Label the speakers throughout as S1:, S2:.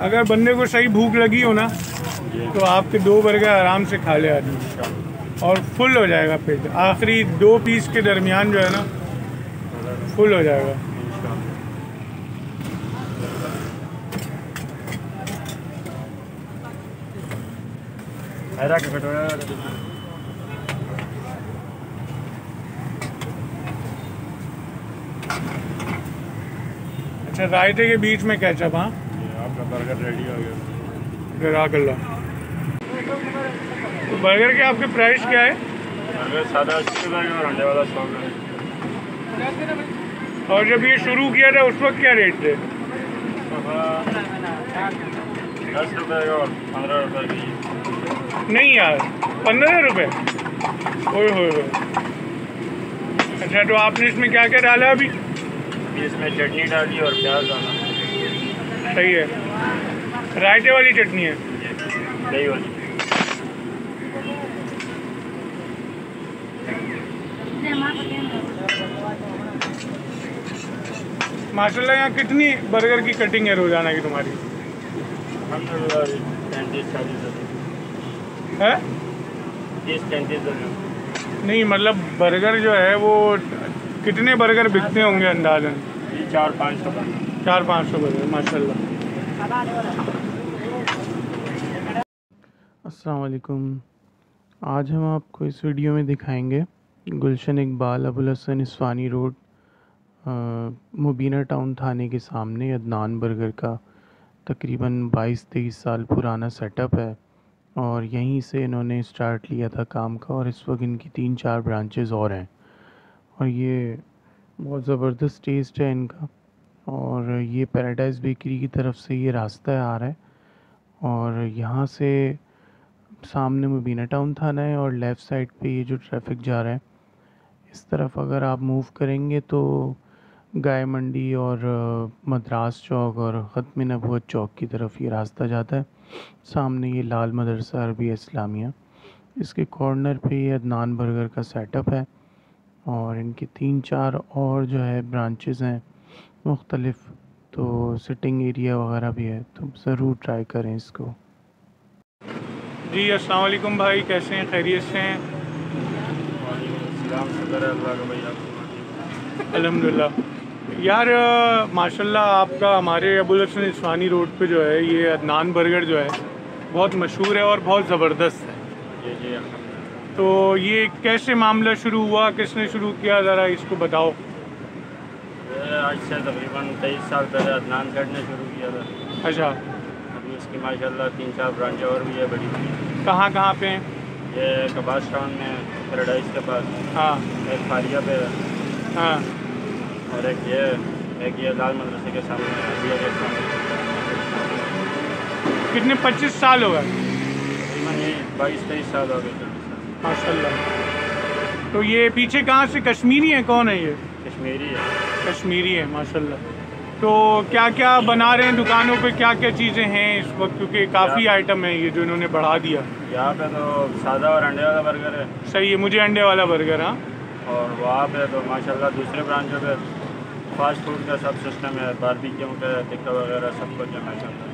S1: अगर बंदे को सही भूख लगी हो ना तो आपके 2 बर्गर आराम से खा ले आदमी और फुल हो जाएगा पेट। आखिरी 2 पीस के दरमियान जो है ना फुल हो जाएगा। अच्छा, रायते के बीच में केचप। हाँ,
S2: आपका बर्गर रेडी हो गया।
S1: जज़ाकल्लाह। तो बर्गर के आपके प्राइस क्या है?
S2: बर्गर सादा 80 रुपये और अंडे वाला 100 रुपये।
S1: और जब ये शुरू किया था उस वक्त क्या रेट थे?
S2: 10 रुपये और 15 रुपये की।
S1: नहीं यार, 15 रुपये? ओए होए। अच्छा, तो आपने इसमें क्या क्या डाला अभी?
S2: इसमें चटनी डाली और प्याज डाला।
S1: सही है। रायते वाली चटनी है?
S2: दही वाली।
S1: माशाल्लाह, यहाँ कितनी बर्गर की कटिंग है रोज़ाना की तुम्हारी?
S2: 35-40
S1: है?
S2: 30-35।
S1: नहीं, मतलब बर्गर जो है वो कितने बर्गर बिकते होंगे अंदाज़न?
S2: 400-500
S1: बर्गर माशाल्लाह। अस्सलाम वालेकुम। आज हम आपको इस वीडियो में दिखाएंगे गुलशन इकबाल अबुल हसन इस्वानी रोड मुबीना टाउन थाने के सामने अदनान बर्गर का तकरीबन 22-23 साल पुराना सेटअप है और यहीं से इन्होंने स्टार्ट लिया था काम का और इस वक्त इनकी 3-4 ब्रांचेस और हैं और ये बहुत ज़बरदस्त टेस्ट है इनका। और ये पैराडाइज़ बेकरी की तरफ से ये रास्ता आ रहा है और यहाँ से सामने मुबीना टाउन थाना है और लेफ़्ट साइड पे ये जो ट्रैफिक जा रहा है इस तरफ अगर आप मूव करेंगे तो गाय मंडी और मद्रास चौक और ख़त्म नबूवत चौक की तरफ ये रास्ता जाता है। सामने ये लाल मदरसा अरबी इस्लामिया, इसके कॉर्नर पे ये अदनान बर्गर का सेटअप है और इनके 3-4 और जो है ब्रांचेस हैं मुख्तलिफ, तो सिटिंग एरिया वगैरह भी है, तो ज़रूर ट्राई करें इसको। जी अस्सलाम वालेकुम भाई, कैसे हैं? खैरियत से हैं? अल्हम्दुलिल्लाह। यार माशाल्लाह आपका हमारे अबुल हसन इस्वानी रोड पे जो है ये अदनान बर्गर जो है बहुत मशहूर है और बहुत ज़बरदस्त है।
S2: जी।
S1: तो ये कैसे मामला शुरू हुआ, किसने शुरू किया, ज़रा इसको बताओ।
S2: आज से तकरीबन 23 साल पहले अदनान सेट ने शुरू किया था।
S1: अच्छा।
S2: अभी इसकी माशाल्लाह 3-4 ब्रांचें और भी है बड़ी बड़ी।
S1: कहाँ पे हैं?
S2: ये कबास टाउन में पैराडाइज के पास।
S1: हाँ।
S2: एक फारिया पे है।
S1: हाँ।
S2: और एक ये लाल मदरसे के सामने है।
S1: कितने 25 साल हो गए?
S2: 22-23 साल हो गए।
S1: माशाल्लाह। तो ये पीछे कहाँ से कश्मीरी है? कौन है ये?
S2: कश्मीरी है।
S1: कश्मीरी है माशाल्लाह। तो क्या क्या बना रहे हैं दुकानों पे, क्या क्या चीज़ें हैं इस वक्त, क्योंकि काफ़ी आइटम है ये जो इन्होंने बढ़ा दिया।
S2: यहाँ पे तो सादा और अंडे वाला बर्गर है।
S1: सही है, मुझे अंडे वाला बर्गर। हाँ। और
S2: वहाँ पे तो माशाल्लाह दूसरे ब्रांचों पे फास्ट फूड का सब सिस्टम है, बारबेक्यू का टिक्का वगैरह सब कुछ है माशाल्लाह।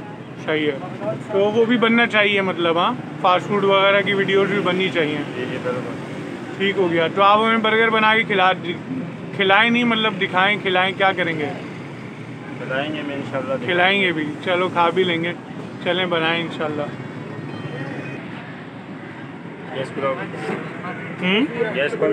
S1: सही है, तो वो भी बनना चाहिए मतलब। हाँ, फास्ट फूड वगैरह की वीडियोज़ भी बननी चाहिए।
S2: जी बिल्कुल।
S1: ठीक हो गया। तो आप हमें बर्गर बना के खिलाएँ नहीं, मतलब दिखाएँ, खिलाएँ, क्या करेंगे?
S2: खिलाएंगे मैं इंशाल्लाह।
S1: खिलाएंगे भी, चलो खा भी लेंगे। चलें बनाएं इंशाल्लाह।
S2: Yes bro. Yes bro.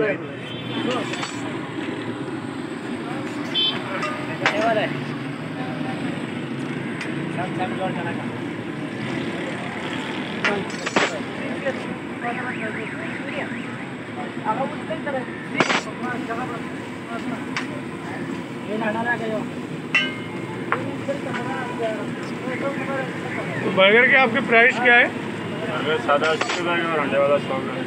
S1: तो बर्गर के आपके प्राइस क्या है?
S2: बर्गर सादा 80 रुपये और अंडे वाला 100 रुपये।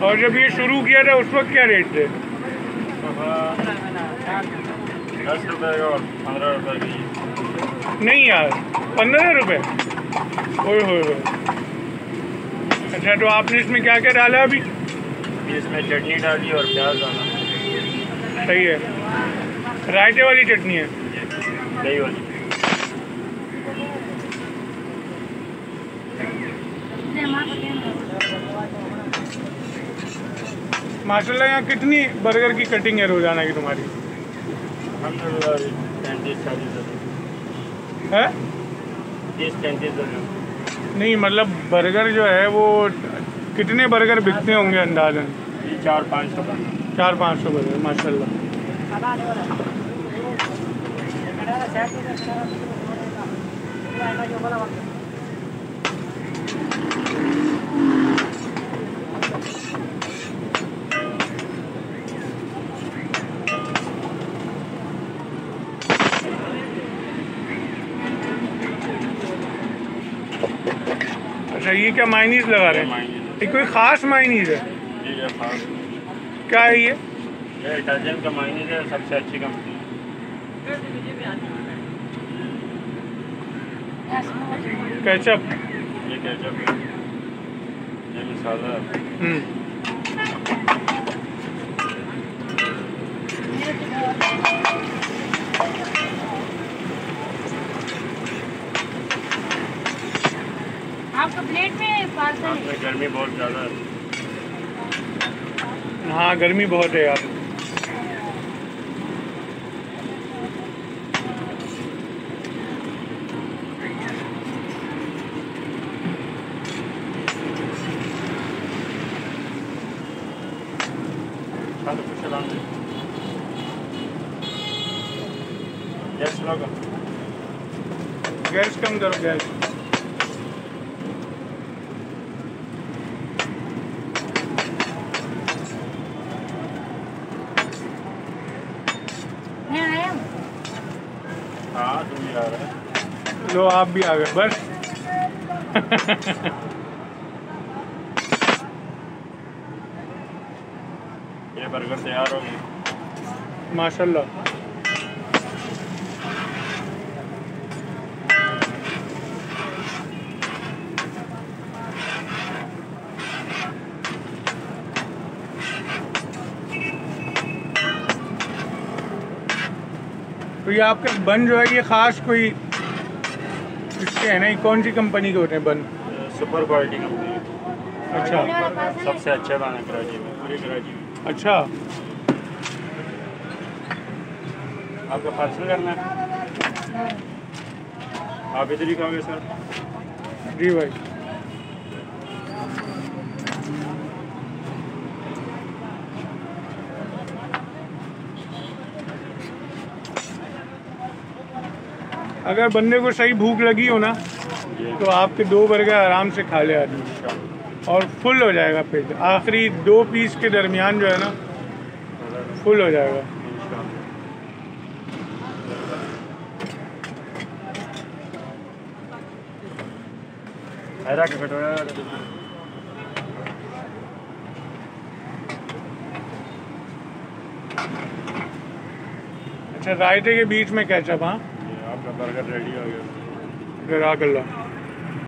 S1: और जब ये शुरू किया था उस वक्त क्या रेट थे?
S2: 10 रुपये और 15 रुपये की।
S1: नहीं यार, 15 रुपये? ओए होए। अच्छा, तो आपने इसमें क्या क्या डाला अभी?
S2: इसमें चटनी डाली और प्याज डाला।
S1: सही है। रायते वाली चटनी है?
S2: दही वाली।
S3: माशाल्लाह। यहाँ कितनी बर्गर की कटिंग है रोज़ाना की तुम्हारी?
S2: 35-40
S3: है
S2: 30-35
S3: नहीं, मतलब बर्गर जो है वो कितने बर्गर बिकते होंगे अंदाज़न?
S2: 400-500
S3: बर्गर माशाल्लाह। अच्छा, ये क्या मायनीज लगा रहे हैं? ये कोई ख़ास मायनीज है?
S2: ये खास
S3: क्या है ये?
S2: इटालियन का मायनीज है, सबसे अच्छी कंपनी है।
S3: केचप?
S2: ये केचप है, ये मसाला है।
S4: आपका प्लेट में पार्सल है।
S2: में गर्मी बहुत ज़्यादा है।
S3: हाँ, गर्मी बहुत है यार।
S2: गैस लगा,
S3: गैस कम करो, गैस।
S2: हाँ तुम भी आ रहे हैं।
S3: लो, आप भी आ गए बस।
S2: ये बर्गर तैयार हो गया
S3: माशाल्लाह। तो ये आपका बन जो है ये ख़ास कोई इसके है ना, ये कौन सी कंपनी के होते हैं बन?
S2: सुपर क्वालिटी कंपनी है।
S3: अच्छा,
S2: सबसे अच्छे बना कराची में, पूरी कराची में।
S3: अच्छा।
S2: आपका पार्सल करना है? आप इधर ही कहोगे सर?
S3: जी भाई। अगर बंदे को सही भूख लगी हो ना तो आपके 2 बर्गर आराम से खा ले आदमी और फुल हो जाएगा पेट। आखिरी 2 पीस के दरमियान जो है ना फुल हो जाएगा। अच्छा, रायते के बीच में केचप। हाँ,
S2: आपका बर्गर रेडी हो गया।
S3: जज़ाकल्लाह।